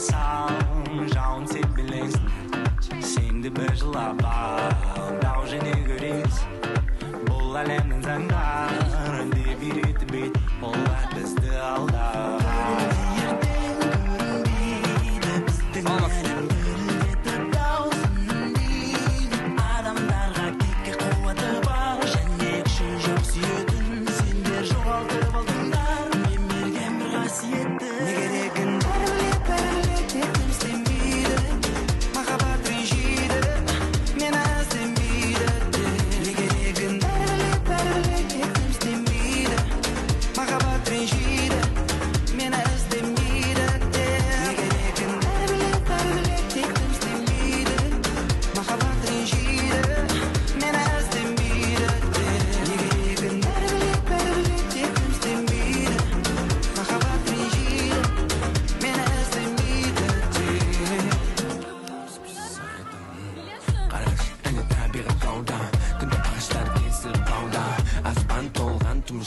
Қаласаң жауын сен білесің, сенді бір жылап дау және көресің. Бұл әлемнің заңдары деп үйреті бет, олар бізді алдап.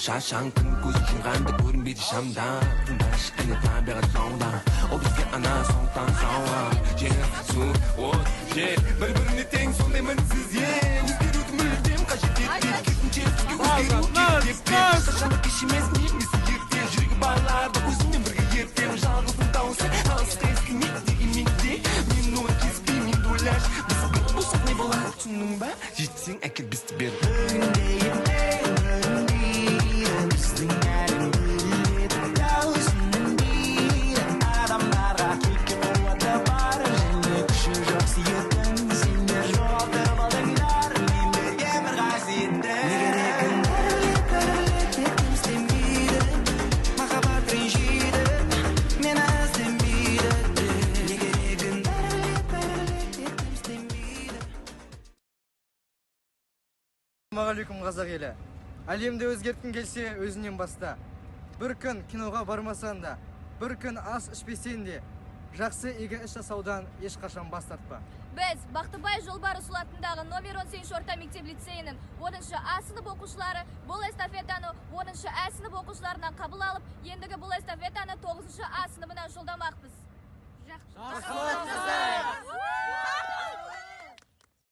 Şaşan kın көз жұмғанды көрінбейді шамдан Тыңдашы әне табиғат соңда Ол бізге ана соңтан сауан Жеңі, су, от, жер Бір-біріне тең сондай мінсіз ел Өзгеруді мүлдем қажет етпейді Керісінше бізге өзгеру керек деп Шашаны кешемес немесі ерте Жүрегі байларды өзіңмен бірге ертем Жалғыздың дауысы алысқа ескімейді дегенмен де Мен оны кеспей, мен де ойлаш Біз бір болсақ не болады түсіндің ба Жетсең әкел бізді бер Ассалаумағалейкум қазақ елі. Әлемді өзгерткің келсе өзінен баста. Бір күн киноға бармасаң да, бір күн ас ішпесең де, жақсы игі іс жасаудан ешқашан бас тартпа. Біз Бақтыбай Жолбарыс атындағы номер 18 орта мектеп лицейінің 10-шы А сынып оқушылары бұл эстафетаны 10-шы Ә сынып оқушыларынан қабыл алып, ендігі бұл эстафетаны 9-шы А сыныбынан жолдамақпыз. Жақсы.